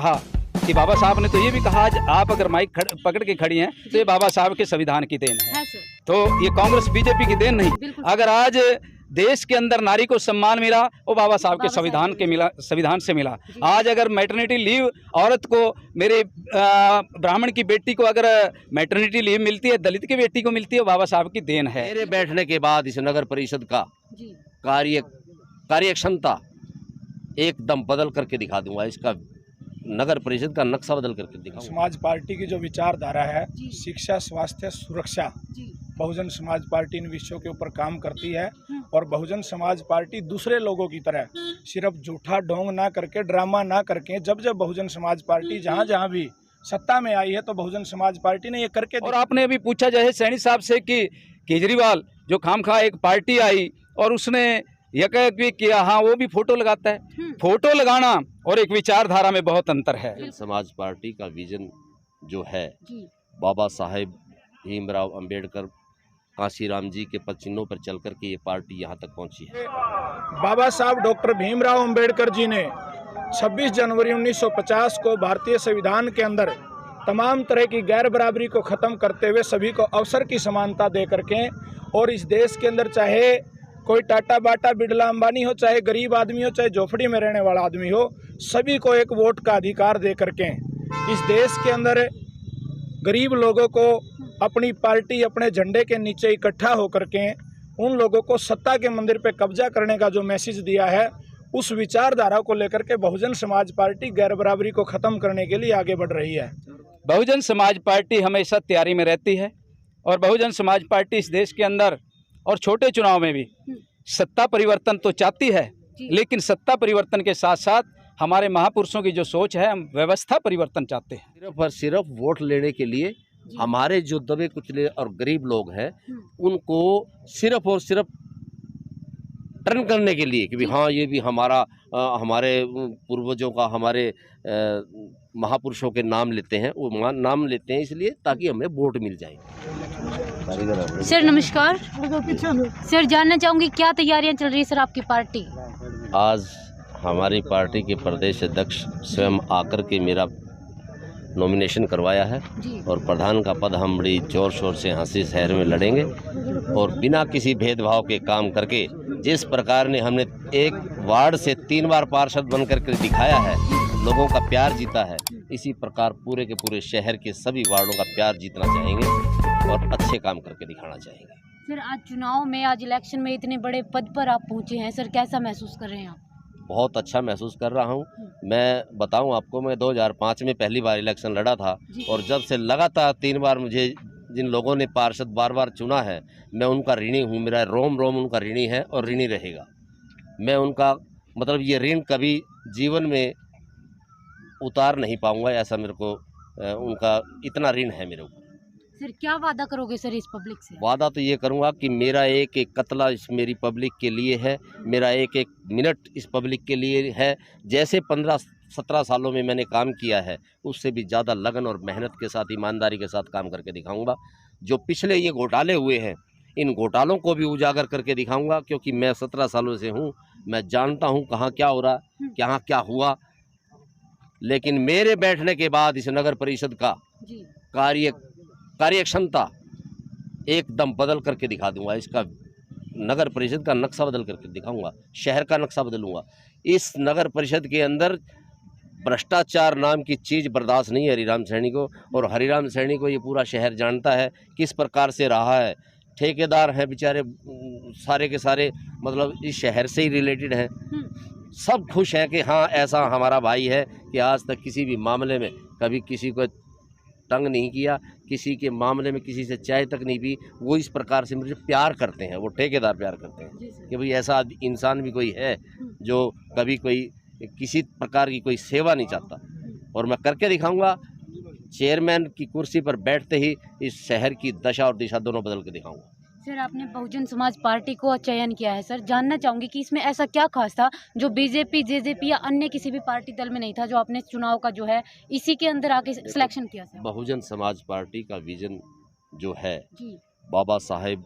हाँ, कि बाबा साहब ने तो ये भी कहा, आज आप अगर माइक पकड़ के खड़ी हैं तो ये बाबा साहब के संविधान की देन है। तो ये कांग्रेस बीजेपी की देन नहीं। अगर आज देश के अंदर नारी को सम्मान मिला वो बाबा साहब के संविधान से मिला। आज अगर मैटरनिटी लीव औरत को, मेरे ब्राह्मण की बेटी को अगर मैटरनिटी लीव मिलती है, दलित की बेटी को मिलती है, बाबा साहब की देन है। मेरे बैठने के बाद इस नगर परिषद का कार्य क्षमता एकदम बदल करके दिखा दूंगा। इसका नगर परिषद का नक्शा बदल करके दिखाऊंगा। समाज पार्टी की जो विचारधारा है, शिक्षा, स्वास्थ्य, सुरक्षा, बहुजन समाज पार्टी इन विषयों के ऊपर काम करती है। और बहुजन समाज पार्टी दूसरे लोगों की तरह सिर्फ झूठा ढोंग ना करके, ड्रामा ना करके, जब जब बहुजन समाज पार्टी जहाँ जहाँ भी सत्ता में आई है तो बहुजन समाज पार्टी ने ये करके। और आपने अभी पूछा जाए सैनी साहब से कि केजरीवाल जो खामखा एक पार्टी आई और उसने यह भी किया, हाँ वो भी फोटो लगाता है। फोटो लगाना और एक विचारधारा में बहुत अंतर है। समाज पार्टी का विजन जो है, बाबा साहेब भीमराव अंबेडकर, कांशीराम जी के पद चिन्हों पर चल करके ये पार्टी यहाँ तक पहुँची है। बाबा साहब डॉक्टर भीमराव अंबेडकर जी ने 26 जनवरी 1950 को भारतीय संविधान के अंदर तमाम तरह की गैर बराबरी को ख़त्म करते हुए सभी को अवसर की समानता दे करके, और इस देश के अंदर चाहे कोई टाटा बाटा बिरला अंबानी हो, चाहे गरीब आदमी हो, चाहे झोपड़ी में रहने वाला आदमी हो, सभी को एक वोट का अधिकार दे करके इस देश के अंदर गरीब लोगों को अपनी पार्टी, अपने झंडे के नीचे इकट्ठा होकर के उन लोगों को सत्ता के मंदिर पे कब्जा करने का जो मैसेज दिया है, उस विचारधारा को लेकर के बहुजन समाज पार्टी गैर बराबरी को ख़त्म करने के लिए आगे बढ़ रही है। बहुजन समाज पार्टी हमेशा तैयारी में रहती है और बहुजन समाज पार्टी इस देश के अंदर और छोटे चुनाव में भी सत्ता परिवर्तन तो चाहती है, लेकिन सत्ता परिवर्तन के साथ साथ हमारे महापुरुषों की जो सोच है, हम व्यवस्था परिवर्तन चाहते हैं। सिर्फ और सिर्फ वोट लेने के लिए हमारे जो दबे कुचले और गरीब लोग हैं उनको सिर्फ और सिर्फ टर्न करने के लिए कि हाँ ये भी हमारे पूर्वजों का, हमारे महापुरुषों के नाम लेते हैं, वो नाम लेते हैं इसलिए ताकि हमें वोट मिल जाए। सर नमस्कार। सर जानना चाहूँगी क्या तैयारियां चल रही है सर आपकी पार्टी? आज हमारी पार्टी के प्रदेश अध्यक्ष स्वयं आकर के मेरा नॉमिनेशन करवाया है और प्रधान का पद हम बड़ी जोर शोर से हंसी शहर में लड़ेंगे और बिना किसी भेदभाव के काम करके, जिस प्रकार ने हमने एक वार्ड से 3 बार पार्षद बन करके दिखाया है, लोगों का प्यार जीता है, इसी प्रकार पूरे के पूरे शहर के सभी वार्डों का प्यार जीतना चाहेंगे और अच्छे काम करके दिखाना चाहेंगे। सर आज चुनाव में, आज इलेक्शन में इतने बड़े पद पर आप पहुंचे हैं, सर कैसा महसूस कर रहे हैं आप? बहुत अच्छा महसूस कर रहा हूं। मैं बताऊं आपको, मैं 2005 में पहली बार इलेक्शन लड़ा था और जब से लगातार 3 बार मुझे जिन लोगों ने पार्षद बार बार चुना है, मैं उनका ऋणी हूं। मेरा रोम रोम उनका ऋणी है और ऋणी रहेगा। मैं उनका मतलब ये ऋण कभी जीवन में उतार नहीं पाऊंगा, ऐसा मेरे को उनका इतना ऋण है मेरे ऊपर। सर क्या वादा करोगे सर इस पब्लिक से? वादा तो ये करूंगा कि मेरा एक एक कतला इस मेरी पब्लिक के लिए है, मेरा एक एक मिनट इस पब्लिक के लिए है। जैसे 15-17 सालों में मैंने काम किया है, उससे भी ज़्यादा लगन और मेहनत के साथ, ईमानदारी के साथ काम करके दिखाऊंगा। जो पिछले ये घोटाले हुए हैं, इन घोटालों को भी उजागर करके दिखाऊंगा, क्योंकि मैं 17 सालों से हूँ, मैं जानता हूँ कहाँ क्या हो रहा, कहाँ क्या हुआ। लेकिन मेरे बैठने के बाद इस नगर परिषद का कार्य क्षमता एकदम बदल करके दिखा दूंगा। इसका नगर परिषद का नक्शा बदल करके दिखाऊंगा, शहर का नक्शा बदलूंगा। इस नगर परिषद के अंदर भ्रष्टाचार नाम की चीज़ बर्दाश्त नहीं है हरिराम सैनी को, और हरिराम सैनी को ये पूरा शहर जानता है किस प्रकार से रहा है। ठेकेदार हैं बेचारे सारे के सारे, मतलब इस शहर से ही रिलेटेड हैं। सब खुश हैं कि हाँ ऐसा हमारा भाई है कि आज तक किसी भी मामले में कभी किसी को तंग नहीं किया, किसी के मामले में किसी से चाय तक नहीं पी। वो इस प्रकार से मुझे प्यार करते हैं, वो ठेकेदार प्यार करते हैं कि भाई ऐसा इंसान भी कोई है जो कभी कोई किसी प्रकार की कोई सेवा नहीं चाहता। और मैं करके दिखाऊंगा। चेयरमैन की कुर्सी पर बैठते ही इस शहर की दशा और दिशा दोनों बदल के दिखाऊंगा। सर आपने बहुजन समाज पार्टी को चयन किया है, सर जानना चाहूँगी कि इसमें ऐसा क्या खास था जो बीजेपी, जेजेपी या अन्य किसी भी पार्टी दल में नहीं था, जो आपने चुनाव का जो है इसी के अंदर आके सिलेक्शन किया सर? बहुजन समाज पार्टी का विजन जो है, बाबा साहेब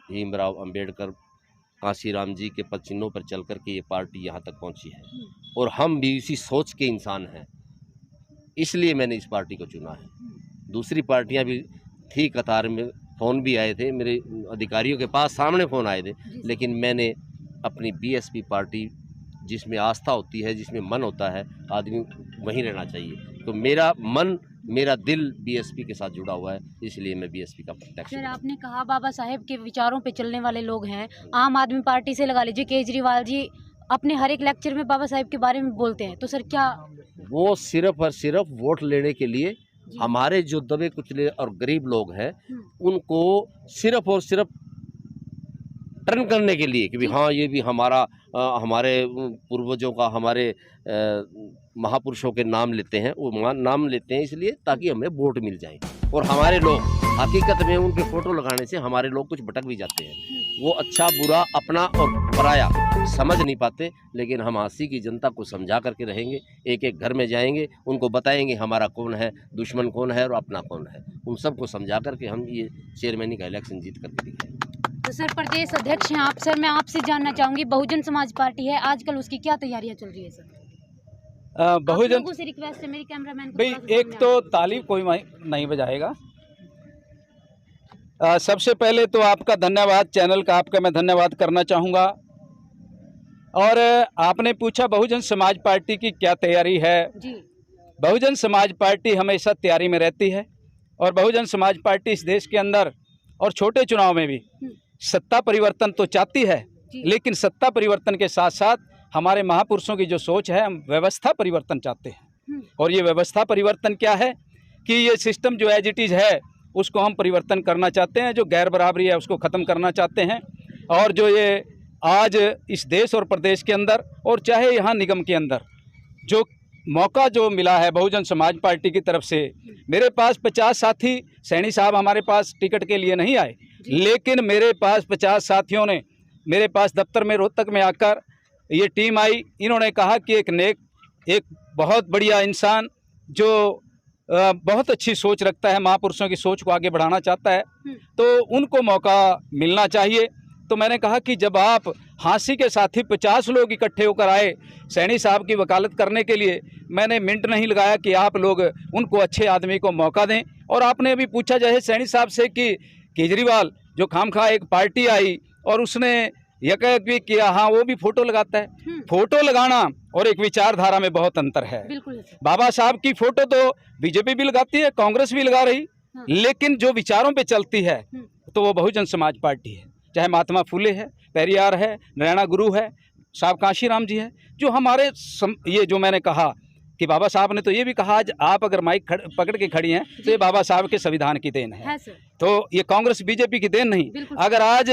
भीमराव अंबेडकर, कांशीराम जी के पद चिन्हों पर चल कर के ये पार्टी यहाँ तक पहुँची है और हम भी इसी सोच के इंसान हैं। इसलिए मैंने इस पार्टी को चुना है। दूसरी पार्टियां भी थी कतार में, फ़ोन भी आए थे मेरे अधिकारियों के पास, सामने फ़ोन आए थे, लेकिन मैंने अपनी बीएसपी पार्टी, जिसमें आस्था होती है, जिसमें मन होता है, आदमी वहीं रहना चाहिए। तो मेरा मन, मेरा दिल बीएसपी के साथ जुड़ा हुआ है, इसलिए मैं बीएसपी का प्रत्यक्ष। सर, आपने कहा बाबा साहेब के विचारों पे चलने वाले लोग हैं। आम आदमी पार्टी से लगा लीजिए, केजरीवाल जी अपने हर एक लेक्चर में बाबा साहेब के बारे में बोलते हैं, तो सर क्या वो सिर्फ और सिर्फ वोट लेने के लिए हमारे जो दबे कुचले और गरीब लोग हैं उनको सिर्फ और सिर्फ टर्न करने के लिए कि भी हाँ ये भी हमारे पूर्वजों का, हमारे महापुरुषों के नाम लेते हैं, वो नाम लेते हैं इसलिए ताकि हमें वोट मिल जाए। और हमारे लोग हकीकत में उनके फ़ोटो लगाने से हमारे लोग कुछ भटक भी जाते हैं। वो अच्छा बुरा, अपना और पराया समझ नहीं पाते, लेकिन हम हांसी की जनता को समझा करके रहेंगे। एक एक घर में जाएंगे, उनको बताएंगे हमारा कौन है, दुश्मन कौन है और अपना कौन है। उन सबको समझा करके हम ये चेयरमैनी का इलेक्शन जीत करके दिखाएंगे। तो सर, प्रदेश अध्यक्ष हैं आप। सर, मैं आपसे जानना चाहूँगी, बहुजन समाज पार्टी है, आजकल उसकी क्या तैयारियाँ चल रही है सर? बहुजन लोगों से रिक्वेस्ट है, मेरी कैमरामैन को भाई, थोड़ा सा एक सामने तो ताली कोई नहीं बजाएगा। सबसे पहले तो आपका धन्यवाद, चैनल का आपका मैं धन्यवाद करना चाहूँगा। और आपने पूछा बहुजन समाज पार्टी की क्या तैयारी है। जी, बहुजन समाज पार्टी हमेशा तैयारी में रहती है और बहुजन समाज पार्टी इस देश के अंदर और छोटे चुनाव में भी सत्ता परिवर्तन तो चाहती है, लेकिन सत्ता परिवर्तन के साथ साथ हमारे महापुरुषों की जो सोच है, हम व्यवस्था परिवर्तन चाहते हैं। और ये व्यवस्था परिवर्तन क्या है कि ये सिस्टम जो एज इट इज़ है उसको हम परिवर्तन करना चाहते हैं, जो गैर बराबरी है उसको ख़त्म करना चाहते हैं। और जो ये आज इस देश और प्रदेश के अंदर और चाहे यहाँ निगम के अंदर जो मौका जो मिला है बहुजन समाज पार्टी की तरफ से, मेरे पास 50 साथी, सैनी साहब हमारे पास टिकट के लिए नहीं आए, लेकिन मेरे पास 50 साथियों ने मेरे पास दफ्तर में रोहतक में आकर ये टीम आई। इन्होंने कहा कि एक बहुत बढ़िया इंसान जो बहुत अच्छी सोच रखता है, महापुरुषों की सोच को आगे बढ़ाना चाहता है, तो उनको मौका मिलना चाहिए। तो मैंने कहा कि जब आप हांसी के साथी 50 लोग इकट्ठे होकर आए सैनी साहब की वकालत करने के लिए, मैंने मिनट नहीं लगाया कि आप लोग उनको अच्छे आदमी को मौका दें। और आपने अभी पूछा जाए सैनी साहब से कि केजरीवाल जो खामखा एक पार्टी आई और उसने यह भी किया, हाँ वो भी फोटो लगाता है। फोटो लगाना और एक विचारधारा में बहुत अंतर है। बाबा साहब की फोटो तो बीजेपी भी लगाती है, कांग्रेस भी लगा रही, लेकिन जो विचारों पे चलती है तो वो बहुजन समाज पार्टी है। चाहे महात्मा फुले है, पेरियार है, नारायण गुरु है, साहब काशीराम जी है, जो हमारे ये जो मैंने कहा कि बाबा साहब ने तो ये भी कहा, आज आप अगर माइक पकड़ के खड़ी हैं तो ये बाबा साहब के संविधान की देन है। तो ये कांग्रेस बीजेपी की देन नहीं। अगर आज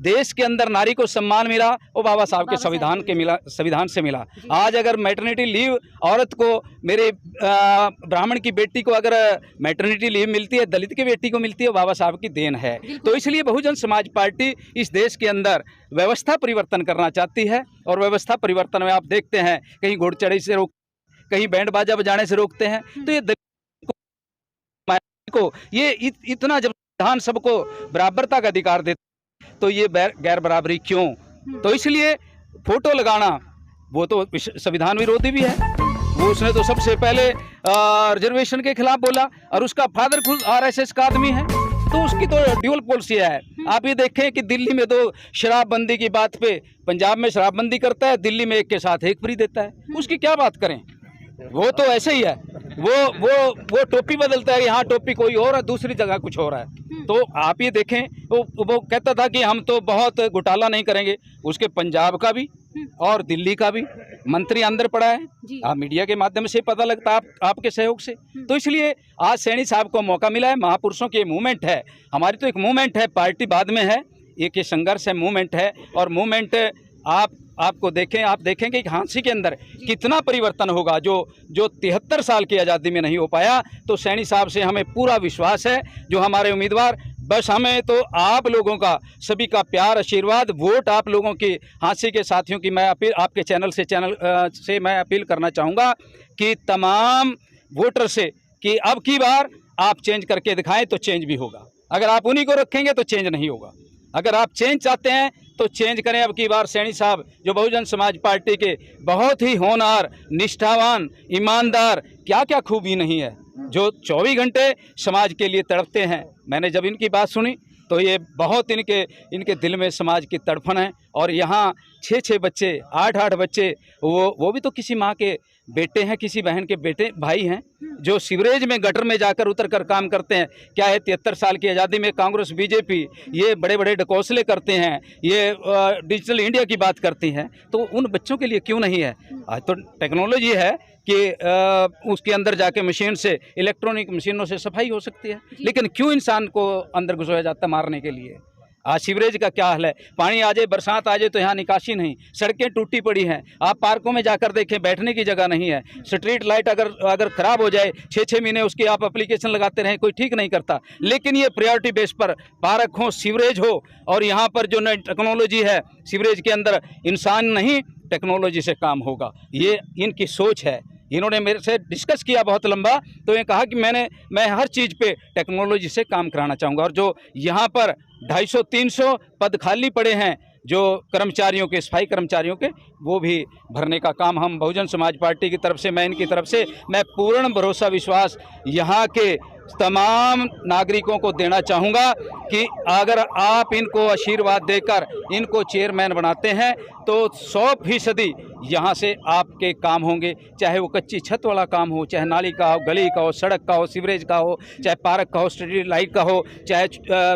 देश के अंदर नारी को सम्मान मिला वो बाबा साहब के संविधान से मिला। आज अगर मैटरनिटी लीव औरत को, मेरे ब्राह्मण की बेटी को अगर मैटरनिटी लीव मिलती है, दलित की बेटी को मिलती है, बाबा साहब की देन है। तो इसलिए बहुजन समाज पार्टी इस देश के अंदर व्यवस्था परिवर्तन करना चाहती है। और व्यवस्था परिवर्तन में आप देखते हैं कहीं घोड़चढ़ी से रोक, कहीं बैंड बाजा बजाने से रोकते हैं। तो ये को ये इतना जब संविधान सबको बराबरता का अधिकार देता तो ये गैर बराबरी क्यों? तो इसलिए फोटो लगाना वो तो संविधान विरोधी भी है। वो उसने तो सबसे पहले रिजर्वेशन के खिलाफ बोला और उसका फादर खुद आरएसएस का आदमी है, तो उसकी तो ड्यूअल पॉलिसी है। आप ये देखें कि दिल्ली में तो शराबबंदी की बात पे, पंजाब में शराबबंदी करता है, दिल्ली में एक के साथ एक फ्री देता है, उसकी क्या बात करें? वो तो ऐसे ही है, वो टोपी बदलता है, यहाँ टोपी कोई और है, दूसरी जगह कुछ हो रहा है। तो आप ये देखें, वो कहता था कि हम तो बहुत घोटाला नहीं करेंगे, उसके पंजाब का भी और दिल्ली का भी मंत्री अंदर पड़ा है। आप मीडिया के माध्यम से पता लगता है, आपके सहयोग से। तो इसलिए आज सैनी साहब को मौका मिला है। महापुरुषों की मूवमेंट है, हमारी तो एक मूवमेंट है, पार्टी बाद में है, एक ये संघर्ष है, मूवमेंट है। और मूवमेंट आपको देखें, आप देखेंगे कि हांसी के अंदर कितना परिवर्तन होगा जो 73 साल की आज़ादी में नहीं हो पाया। तो सैनी साहब से हमें पूरा विश्वास है, जो हमारे उम्मीदवार, बस हमें तो आप लोगों का सभी का प्यार, आशीर्वाद, वोट, आप लोगों की, हांसी के साथियों की मैं अपील, आपके चैनल से मैं अपील करना चाहूँगा कि तमाम वोटर से कि अब की बार आप चेंज करके दिखाएं तो चेंज भी होगा। अगर आप उन्हीं को रखेंगे तो चेंज नहीं होगा। अगर आप चेंज चाहते हैं तो चेंज करें। अब की बार सैनी साहब जो बहुजन समाज पार्टी के बहुत ही होनहार, निष्ठावान, ईमानदार, क्या क्या खूबी नहीं है, जो 24 घंटे समाज के लिए तड़पते हैं। मैंने जब इनकी बात सुनी तो ये बहुत इनके दिल में समाज की तड़फन है। और यहाँ 6-6 बच्चे, 8-8 बच्चे, वो भी तो किसी माँ के बेटे हैं, किसी बहन के बेटे भाई हैं, जो सीवरेज में, गटर में जाकर उतर कर काम करते हैं। क्या है, 73 साल की आज़ादी में कांग्रेस बीजेपी ये बड़े बड़े ढकोसले करते हैं, ये डिजिटल इंडिया की बात करती हैं, तो उन बच्चों के लिए क्यों नहीं है? आज तो टेक्नोलॉजी है कि उसके अंदर जाके मशीन से, इलेक्ट्रॉनिक मशीनों से सफाई हो सकती है, लेकिन क्यों इंसान को अंदर घुसाया जाता है मारने के लिए? आज सीवरेज का क्या हाल है, पानी आ जाए, बरसात आ जाए तो यहाँ निकासी नहीं, सड़कें टूटी पड़ी हैं। आप पार्कों में जाकर देखें, बैठने की जगह नहीं है। स्ट्रीट लाइट अगर ख़राब हो जाए, 6-6 महीने उसकी आप एप्लीकेशन लगाते रहें, कोई ठीक नहीं करता। लेकिन ये प्रायोरिटी बेस पर पार्क हो, सीवरेज हो, और यहाँ पर जो नई टेक्नोलॉजी है, सीवरेज के अंदर इंसान नहीं, टेक्नोलॉजी से काम होगा। ये इनकी सोच है। इन्होंने मेरे से डिस्कस किया बहुत लंबा, तो ये कहा कि मैं हर चीज़ पे टेक्नोलॉजी से काम कराना चाहूँगा। और जो यहाँ पर 250-300 पद खाली पड़े हैं जो कर्मचारियों के, सफाई कर्मचारियों के, वो भी भरने का काम हम बहुजन समाज पार्टी की तरफ से, मैं इनकी तरफ से, मैं पूर्ण भरोसा विश्वास यहाँ के तमाम नागरिकों को देना चाहूँगा कि अगर आप इनको आशीर्वाद देकर इनको चेयरमैन बनाते हैं तो 100% यहाँ से आपके काम होंगे। चाहे वो कच्ची छत वाला काम हो, चाहे नाली का हो, गली का हो, सड़क का हो, सीवरेज का हो, चाहे पार्क का हो, स्ट्रीट लाइट का हो, चाहे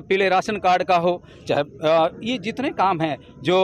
पीले राशन कार्ड का हो, चाहे ये जितने काम हैं जो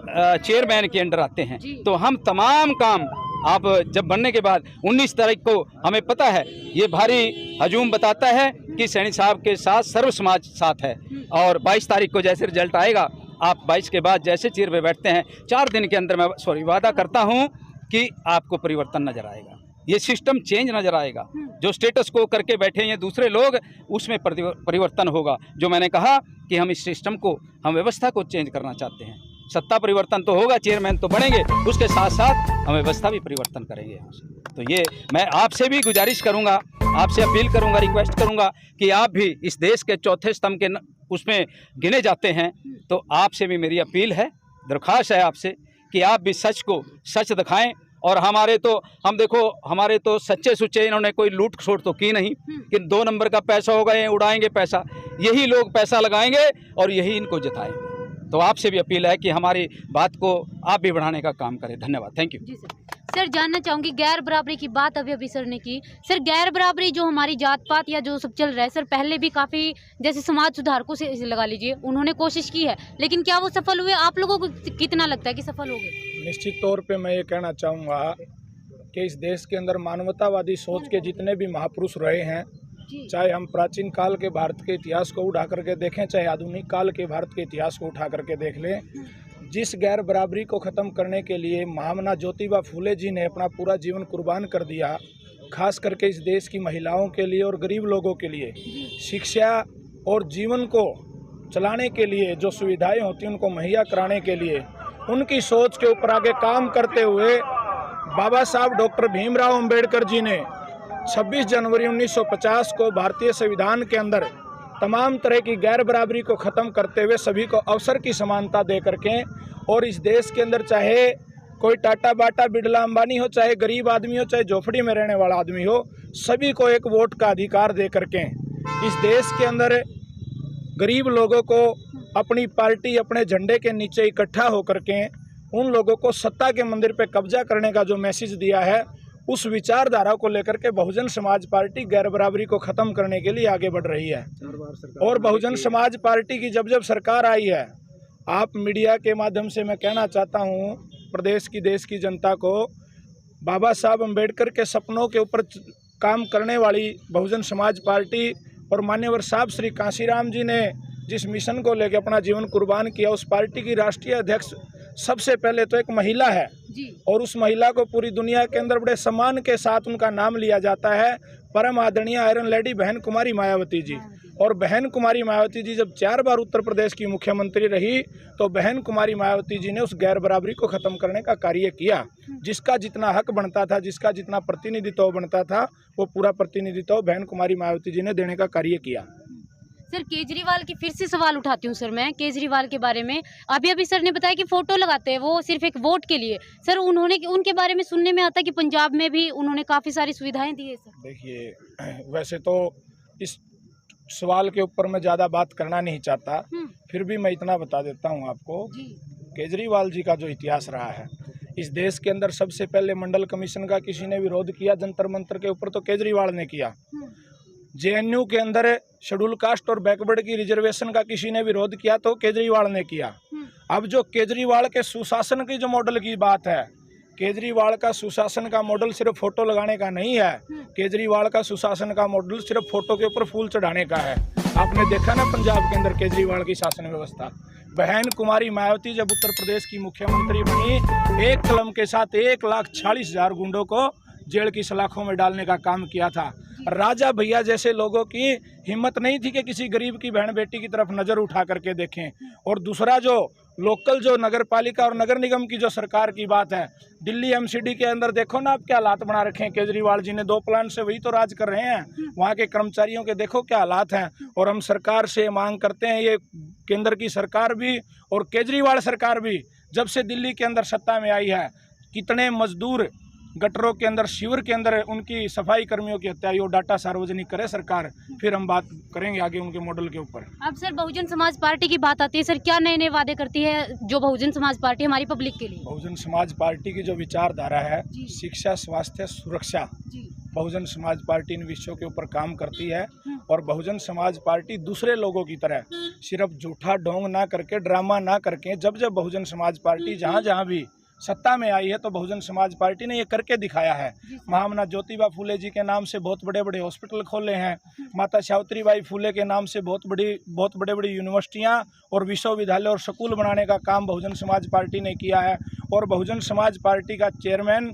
चेयरमैन के अंडर आते हैं, तो हम तमाम काम आप जब बनने के बाद 19 तारीख को हमें पता है, ये भारी हजूम बताता है कि सैनी साहब के साथ सर्व समाज साथ है। और 22 तारीख को जैसे रिजल्ट आएगा, आप 22 के बाद जैसे चेयर पे बैठते हैं, 4 दिन के अंदर मैं वादा करता हूं कि आपको परिवर्तन नजर आएगा, ये सिस्टम चेंज नजर आएगा। जो स्टेटस को करके बैठे हैं दूसरे लोग, उसमें परिवर्तन होगा। जो मैंने कहा कि हम इस सिस्टम को, हम व्यवस्था को चेंज करना चाहते हैं। सत्ता परिवर्तन तो होगा, चेयरमैन तो बनेंगे, उसके साथ साथ हम व्यवस्था भी परिवर्तन करेंगे यहाँ से। तो ये मैं आपसे भी गुजारिश करूँगा, आपसे अपील करूँगा, रिक्वेस्ट करूँगा कि आप भी इस देश के चौथे स्तंभ के उसमें गिने जाते हैं, तो आपसे भी मेरी अपील है, दरख्वास्त है आपसे कि आप भी सच को सच दिखाएं। और हमारे तो सच्चे सुच्चे, इन्होंने कोई लूट खसोट तो की नहीं कि 2 नंबर का पैसा होगा, ये उड़ाएंगे पैसा। यही लोग पैसा लगाएंगे और यही इनको जिताएंगे। तो आपसे भी अपील है कि हमारी बात को आप भी बढ़ाने का काम करें। धन्यवाद, थैंक यू। जी सर, जानना चाहूँगी गैर बराबरी की बात अभी सर ने की। सर, गैर बराबरी जो हमारी जात पात या जो सब चल रहा है सर, पहले भी काफ़ी, जैसे समाज सुधारकों से लगा लीजिए, उन्होंने कोशिश की है, लेकिन क्या वो सफल हुए? आप लोगों को कितना लगता है कि सफल हो गए? निश्चित तौर पे मैं ये कहना चाहूँगा कि इस देश के अंदर मानवतावादी सोच के जितने भी महापुरुष रहे हैं, चाहे हम प्राचीन काल के भारत के इतिहास को उठा करके देखें, चाहे आधुनिक काल के भारत के इतिहास को उठा करके देख लें, जिस गैर बराबरी को ख़त्म करने के लिए महामना ज्योतिबा फूले जी ने अपना पूरा जीवन कुर्बान कर दिया, खास करके इस देश की महिलाओं के लिए और गरीब लोगों के लिए शिक्षा और जीवन को चलाने के लिए जो सुविधाएं होती हैं उनको मुहैया कराने के लिए, उनकी सोच के ऊपर आगे काम करते हुए बाबा साहब डॉक्टर भीमराव अंबेडकर जी ने 26 जनवरी 1950 को भारतीय संविधान के अंदर तमाम तरह की गैर बराबरी को ख़त्म करते हुए सभी को अवसर की समानता दे करके, और इस देश के अंदर चाहे कोई टाटा बाटा बिरला अंबानी हो, चाहे गरीब आदमी हो, चाहे झोपड़ी में रहने वाला आदमी हो, सभी को एक वोट का अधिकार दे करके इस देश के अंदर गरीब लोगों को अपनी पार्टी, अपने झंडे के नीचे इकट्ठा होकर के उन लोगों को सत्ता के मंदिर पे कब्जा करने का जो मैसेज दिया है, उस विचारधारा को लेकर के बहुजन समाज पार्टी गैर बराबरी को ख़त्म करने के लिए आगे बढ़ रही है। और बहुजन समाज पार्टी की जब सरकार आई है, आप मीडिया के माध्यम से मैं कहना चाहता हूँ प्रदेश की, देश की जनता को, बाबा साहब अम्बेडकर के सपनों के ऊपर काम करने वाली बहुजन समाज पार्टी और मान्यवर साहब श्री कांशीराम जी ने जिस मिशन को लेकर अपना जीवन कुर्बान किया, उस पार्टी की राष्ट्रीय अध्यक्ष सबसे पहले तो एक महिला है जी। और उस महिला को पूरी दुनिया के अंदर बड़े सम्मान के साथ उनका नाम लिया जाता है, परम आदरणीय आयरन लेडी बहन कुमारी मायावती जी। और बहन कुमारी मायावती जी जब 4 बार उत्तर प्रदेश की मुख्यमंत्री रही, तो बहन कुमारी मायावती जी ने उस गैर बराबरी को ख़त्म करने का कार्य किया। जिसका जितना हक बनता था, जिसका जितना प्रतिनिधित्व बनता था, वो पूरा प्रतिनिधित्व बहन कुमारी मायावती जी ने देने का कार्य किया। सर केजरीवाल की फिर से सवाल उठाती हूँ सर मैं केजरीवाल के बारे में। अभी सर ने बताया कि फोटो लगाते हैं वो सिर्फ एक वोट के लिए। सर उनके बारे में सुनने में आता है कि पंजाब में भी उन्होंने काफ़ी सारी सुविधाएं दी है सर। देखिए, वैसे तो इस सवाल के ऊपर मैं ज़्यादा बात करना नहीं चाहता, फिर भी मैं इतना बता देता हूँ आपको। केजरीवाल जी का जो इतिहास रहा है, इस देश के अंदर सबसे पहले मंडल कमीशन का किसी ने विरोध किया जंतर मंतर के ऊपर तो केजरीवाल ने किया। जेएनयू के अंदर शेड्यूल कास्ट और बैकवर्ड की रिजर्वेशन का किसी ने विरोध किया तो केजरीवाल ने किया। अब जो केजरीवाल के सुशासन की जो मॉडल की बात है, केजरीवाल का सुशासन का मॉडल सिर्फ फोटो लगाने का नहीं है। केजरीवाल का सुशासन का मॉडल सिर्फ फोटो के ऊपर फूल चढ़ाने का है। आपने देखा ना पंजाब के अंदर केजरीवाल की शासन व्यवस्था। बहन कुमारी मायावती जब उत्तर प्रदेश की मुख्यमंत्री बनी, एक कलम के साथ 1,40,000 गुंडों को जेल की सलाखों में डालने का काम किया था। राजा भैया जैसे लोगों की हिम्मत नहीं थी कि किसी गरीब की बहन बेटी की तरफ नज़र उठा करके देखें। और दूसरा जो लोकल जो नगर पालिका और नगर निगम की जो सरकार की बात है, दिल्ली एमसीडी के अंदर देखो ना आप क्या हालात बना रखे हैं। केजरीवाल जी ने 2 प्लान से वही तो राज कर रहे हैं। वहाँ के कर्मचारियों के देखो क्या हालात हैं। और हम सरकार से मांग करते हैं, ये केंद्र की सरकार भी और केजरीवाल सरकार भी जब से दिल्ली के अंदर सत्ता में आई है, कितने मजदूर गटरों के अंदर शिविर के अंदर उनकी सफाई कर्मियों की हत्या, वो डाटा सार्वजनिक करे सरकार, फिर हम बात करेंगे आगे उनके मॉडल के ऊपर। अब सर बहुजन समाज पार्टी की बात आती है, सर क्या नए नए वादे करती है जो बहुजन समाज पार्टी हमारी पब्लिक के लिए? बहुजन समाज पार्टी की जो विचारधारा है, शिक्षा, स्वास्थ्य, सुरक्षा, बहुजन समाज पार्टी इन विषयों के ऊपर काम करती है। और बहुजन समाज पार्टी दूसरे लोगों की तरह सिर्फ झूठा ढोंग ना करके, ड्रामा ना करके, जब जब बहुजन समाज पार्टी जहाँ जहाँ भी सत्ता में आई है तो बहुजन समाज पार्टी ने ये करके दिखाया है। महामना ज्योतिबा फूले जी के नाम से बहुत बड़े बड़े हॉस्पिटल खोले हैं। माता सावित्रीबाई फूले के नाम से बहुत बड़े बड़ी यूनिवर्सिटियां और विश्वविद्यालय और स्कूल बनाने का काम बहुजन समाज पार्टी ने किया है। और बहुजन समाज पार्टी का चेयरमैन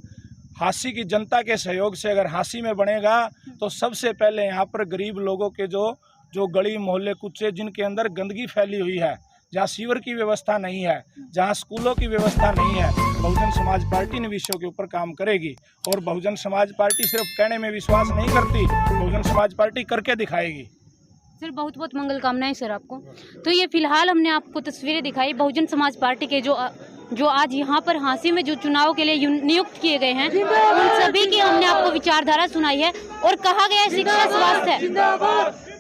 हांसी की जनता के सहयोग से अगर हांसी में बनेगा तो सबसे पहले यहाँ पर गरीब लोगों के जो गली मोहल्ले कुचे जिनके अंदर गंदगी फैली हुई है, जहाँ सीवर की व्यवस्था नहीं है, जहाँ स्कूलों की व्यवस्था नहीं है, बहुजन समाज पार्टी इन विषयों के ऊपर काम करेगी। और बहुजन समाज पार्टी सिर्फ कहने में विश्वास नहीं करती, बहुजन समाज पार्टी करके दिखाएगी। सर बहुत बहुत मंगल कामनाएं सर आपको। तो ये फिलहाल हमने आपको तस्वीरें दिखाई बहुजन समाज पार्टी के जो आज यहाँ पर हांसी में जो चुनाव के लिए नियुक्त किए गए हैं, उन सभी की हमने आपको विचारधारा सुनाई है। और कहा गया है शिक्षा, स्वास्थ्य